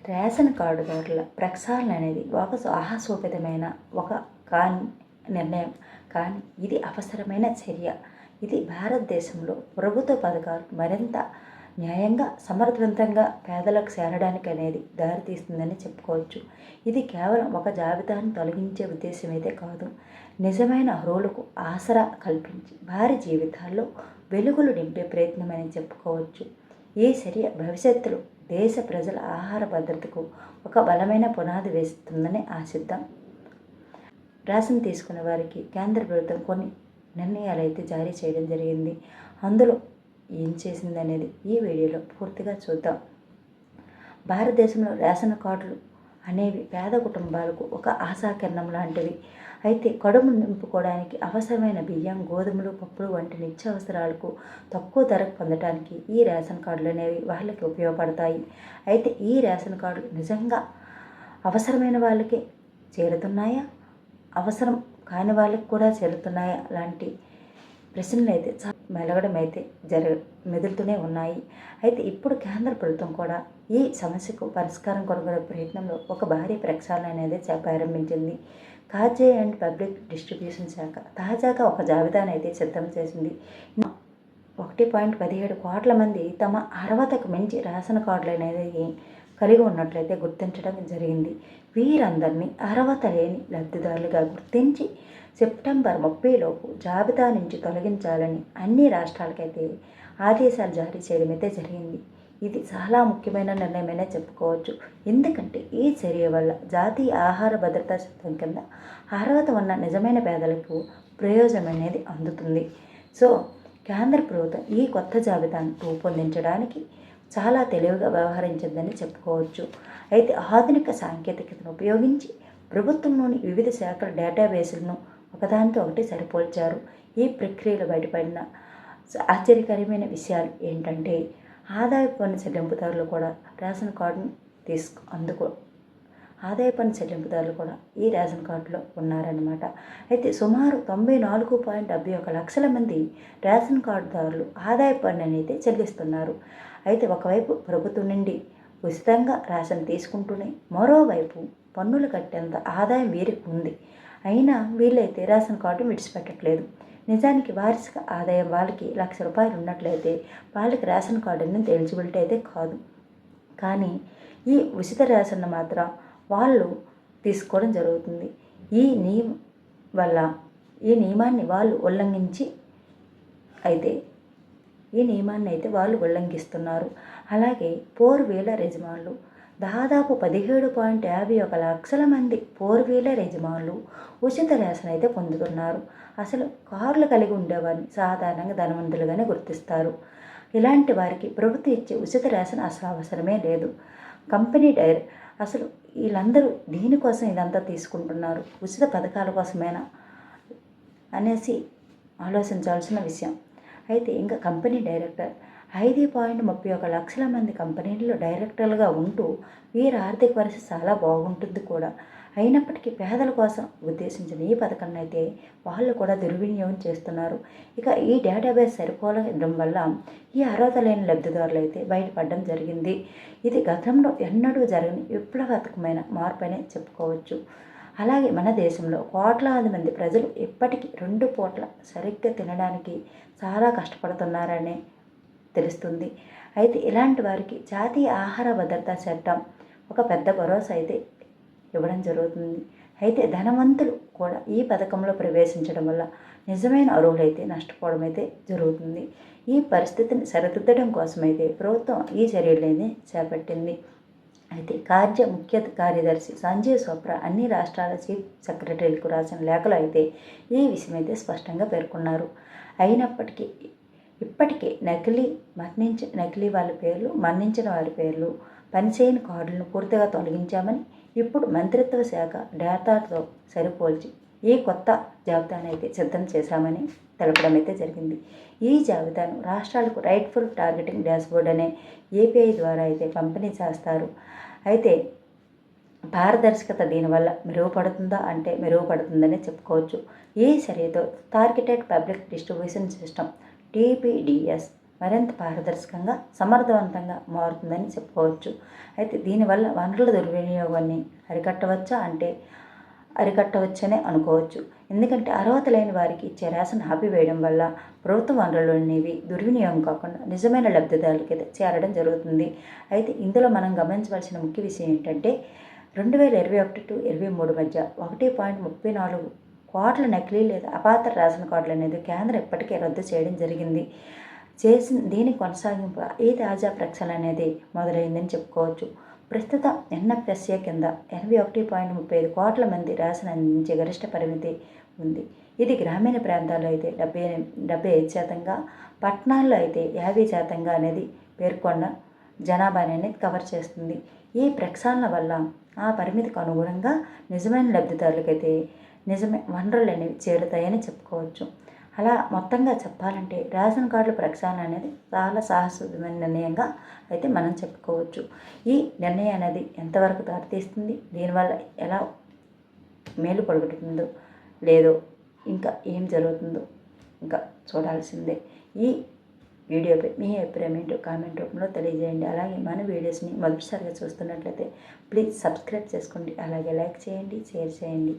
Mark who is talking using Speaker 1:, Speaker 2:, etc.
Speaker 1: Ration కార్డుదారుల ప్రక్షాళన అనేది ఒక సాహసోపేతమైన ఒక కాని నిర్ణయం, కానీ ఇది అవసరమైన చర్య. ఇది భారతదేశంలో ప్రభుత్వ పథకాలు మరింత న్యాయంగా సమర్థవంతంగా పేదలకు చేరడానికి అనేది దారితీస్తుందని చెప్పుకోవచ్చు. ఇది కేవలం ఒక జాబితాను తొలగించే ఉద్దేశం అయితే కాదు, నిజమైన అర్హులకు ఆసరా కల్పించి వారి జీవితాల్లో వెలుగులు నింపే ప్రయత్నమని చెప్పుకోవచ్చు. ఈ చర్య భవిష్యత్తులో దేశ ప్రజల ఆహార భద్రతకు ఒక బలమైన పునాది వేస్తుందని ఆశిద్దాం. రేషన్ తీసుకున్న వారికి కేంద్ర ప్రభుత్వం కొన్ని నిర్ణయాలు అయితే జారీ చేయడం జరిగింది. అందులో ఏం చేసింది అనేది ఈ వీడియోలో పూర్తిగా చూద్దాం. భారతదేశంలో రేషన్ కార్డులు అనేవి పేద కుటుంబాలకు ఒక ఆశాకిరణం లాంటివి. అయితే కడుపు నింపుకోవడానికి అవసరమైన బియ్యం, గోధుమలు, పప్పులు వంటి నిత్యావసరాలకు తక్కువ ధరకు పొందడానికి ఈ రేషన్ కార్డులు అనేవి వాళ్ళకి ఉపయోగపడతాయి. అయితే ఈ రేషన్ కార్డులు నిజంగా అవసరమైన వాళ్ళకే చేరుతున్నాయా, అవసరం కాని వాళ్ళకి కూడా చేరుతున్నాయా లాంటి ప్రశ్నలు అయితే మెలగడం అయితే మెదులుతూనే ఉన్నాయి. అయితే ఇప్పుడు కేంద్ర ప్రభుత్వం కూడా ఈ సమస్యకు పరిష్కారం కొనుగోలు ప్రయత్నంలో ఒక భారీ ప్రక్షాళన అనేది ప్రారంభించింది. ఖాద్య అండ్ పబ్లిక్ డిస్ట్రిబ్యూషన్ శాఖ తాజాగా ఒక జాబితాను అయితే సిద్ధం చేసింది. 1.17 కోట్ల మంది తమ అర్హతకు మించి రేషన్ కార్డులు అనేది కలిగి ఉన్నట్లయితే గుర్తించడం జరిగింది. వీరందరినీ అర్హత లేని లబ్ధిదారులుగా గుర్తించి సెప్టెంబర్ 30లోపు జాబితా నుంచి తొలగించాలని అన్ని రాష్ట్రాలకైతే ఆదేశాలు జారీ చేయడం అయితే జరిగింది. ఇది చాలా ముఖ్యమైన నిర్ణయమైనా చెప్పుకోవచ్చు. ఎందుకంటే ఈ చర్య వల్ల జాతీయ ఆహార భద్రతా చట్టం కింద అర్హత ఉన్న నిజమైన పేదలకు ప్రయోజనం అనేది అందుతుంది. సో కేంద్ర ప్రభుత్వం ఈ కొత్త జాబితాను రూపొందించడానికి చాలా తెలివిగా వ్యవహరించిందని చెప్పుకోవచ్చు. అయితే ఆధునిక సాంకేతికతను ఉపయోగించి ప్రభుత్వంలోని వివిధ శాఖల డేటాబేసులను ఒకదానితో ఒకటి సరిపోల్చారు. ఈ ప్రక్రియలో బయటపడిన ఆశ్చర్యకరమైన విషయాలు ఏంటంటే, ఆదాయ పన్ను చెల్లింపుదారులు కూడా రేషన్ కార్డును ఆదాయ పన్ను చెల్లింపుదారులు కూడా ఈ రేషన్ కార్డులో ఉన్నారన్నమాట. అయితే సుమారు 94.71 లక్షల మంది రేషన్ కార్డుదారులు ఆదాయ పన్ను అనేది చెల్లిస్తున్నారు. అయితే ఒకవైపు ప్రభుత్వం నుండి ఉచితంగా రేషన్ తీసుకుంటూనే మరోవైపు పన్నులు కట్టేంత ఆదాయం వీరికి ఉంది. అయినా వీళ్ళైతే రేషన్ కార్డు విడిచిపెట్టట్లేదు. నిజానికి వార్షిక ఆదాయం వాళ్ళకి ₹1,00,000 ఉన్నట్లయితే వాళ్ళకి రేషన్ కార్డు అనేది ఎలిజిబిలిటీ అయితే కాదు. కానీ ఈ ఉచిత రేషన్ మాత్రం వాళ్ళు తీసుకోవడం జరుగుతుంది. ఈ నియమాన్ని వాళ్ళు ఉల్లంఘిస్తున్నారు. అలాగే 4 వీలర్ యజమానులు దాదాపు 17.51 లక్షల మంది 4 వీలర్ యజమానులు ఉచిత రేషన్ అయితే పొందుతున్నారు. అసలు కార్లు కలిగి ఉండేవారిని సాధారణంగా ధనవంతులుగానే గుర్తిస్తారు. ఇలాంటి వారికి ప్రభుత్వం ఇచ్చే ఉచిత రేషన్ అసలు అవసరమే లేదు. అసలు వీళ్ళందరూ దీనికోసం ఇదంతా తీసుకుంటున్నారు, ఉచిత పథకాల కోసమేనా అనేసి ఆలోచించాల్సిన విషయం. అయితే ఇంకా కంపెనీ డైరెక్టర్ 5.31 లక్షల మంది కంపెనీల్లో డైరెక్టర్లుగా ఉంటూ వీరి ఆర్థిక పరిస్థితి చాలా బాగుంటుంది కూడా. అయినప్పటికీ పేదల కోసం ఉద్దేశించిన ఈ పథకాన్ని అయితే వాళ్ళు కూడా దుర్వినియోగం చేస్తున్నారు. ఇక ఈ డేటాబేస్ సరిపోలడం వల్ల ఈ అర్హత లేని లబ్ధిదారులు అయితే బయటపడడం జరిగింది. ఇది గతంలో ఎన్నడూ జరగని విప్లవాత్మకమైన మార్పు అనే చెప్పుకోవచ్చు. అలాగే మన దేశంలో కోట్లాది మంది ప్రజలు ఇప్పటికీ 2 పూట్ల సరిగ్గా తినడానికి చాలా కష్టపడుతున్నారనే తెలుస్తుంది. అయితే ఇలాంటి వారికి జాతీయ ఆహార భద్రతా చట్టం ఒక పెద్ద భరోసా అయితే ఇవ్వడం జరుగుతుంది. అయితే ధనవంతులు కూడా ఈ పథకంలో ప్రవేశించడం వల్ల నిజమైన అర్హులైతే నష్టపోవడం అయితే జరుగుతుంది. ఈ పరిస్థితిని సరిదిద్దడం కోసమైతే ప్రభుత్వం ఈ చర్యలని చేపట్టింది. అయితే ముఖ్య కార్యదర్శి సంజయ్ చోప్రా అన్ని రాష్ట్రాల చీఫ్ సెక్రటరీలకు రాసిన లేఖలో అయితే ఈ విషయం అయితే స్పష్టంగా పేర్కొన్నారు. అయినప్పటికీ ఇప్పటికే మరణించిన వారి పేర్లు పనిచేయని కార్డులను పూర్తిగా తొలగించామని ఇప్పుడు మంత్రిత్వ శాఖ డేటాతో సరిపోల్చి ఈ కొత్త జాబితాను అయితే సిద్ధం చేశామని తెలపడం అయితే జరిగింది. ఈ జాబితాను రాష్ట్రాలకు రైట్ఫుల్ టార్గెటింగ్ డాష్బోర్డ్ అనే ఏపీఐ ద్వారా అయితే పంపిణీ చేస్తారు. అయితే పారదర్శకత దీనివల్ల మెరుగుపడుతుందా అంటే మెరుగుపడుతుందనే చెప్పుకోవచ్చు. ఈ చర్యతో targeted public distribution system TPDS మరింత పారదర్శకంగా సమర్థవంతంగా మారుతుందని చెప్పుకోవచ్చు. అయితే దీనివల్ల వనరుల దుర్వినియోగాన్ని అరికట్టవచ్చనే అనుకోవచ్చు. ఎందుకంటే అర్హత లేని వారికి ఇచ్చే రేషన్ ఆపివేయడం వల్ల ప్రభుత్వ వనరులు అనేవి దుర్వినియోగం కాకుండా నిజమైన లబ్ధిదారులకైతే చేరడం జరుగుతుంది. అయితే ఇందులో మనం గమనించవలసిన ముఖ్య విషయం ఏంటంటే 2021 టు 23 మధ్య 1.34 కోట్ల నకిలీ లేదా అపాత్ర రేషన్ కార్డులు అనేది కేంద్రం ఇప్పటికే రద్దు చేయడం జరిగింది. దీని కొనసాగింపు ఈ తాజా ప్రక్షాళన అనేది మొదలైందని చెప్పుకోవచ్చు. ప్రస్తుతం ఎన్ఎఫ్ఎస్ఏ కింద 81.35 కోట్ల మంది రేషన్ అందించే గరిష్ట పరిమితి ఉంది. ఇది గ్రామీణ ప్రాంతాల్లో అయితే 75%, పట్టణాల్లో అయితే 50% అనేది పేర్కొన్న జనాభాని అనేది కవర్ చేస్తుంది. ఈ ప్రక్షాళన వల్ల ఆ పరిమితికి అనుగుణంగా నిజమైన లబ్ధిదారులకైతే వనరులు అనేవి చేరుతాయని చెప్పుకోవచ్చు. అలా మొత్తంగా చెప్పాలంటే రేషన్ కార్డుల ప్రక్షాళన అనేది చాలా సాహసమైన నిర్ణయంగా అయితే మనం చెప్పుకోవచ్చు. ఈ నిర్ణయం అనేది ఎంతవరకు దారితీస్తుంది, దీనివల్ల ఎలా మేలు పడుతుందో లేదో ఇంకా ఏం జరుగుతుందో ఇంకా చూడాల్సిందే. ఈ వీడియోపై మీ అభిప్రాయం ఏంటో కామెంట్ రూపంలో తెలియజేయండి. అలాగే మన వీడియోస్ని మొదటిసారిగా చూస్తున్నట్లయితే ప్లీజ్ సబ్స్క్రైబ్ చేసుకోండి. అలాగే లైక్ చేయండి, షేర్ చేయండి.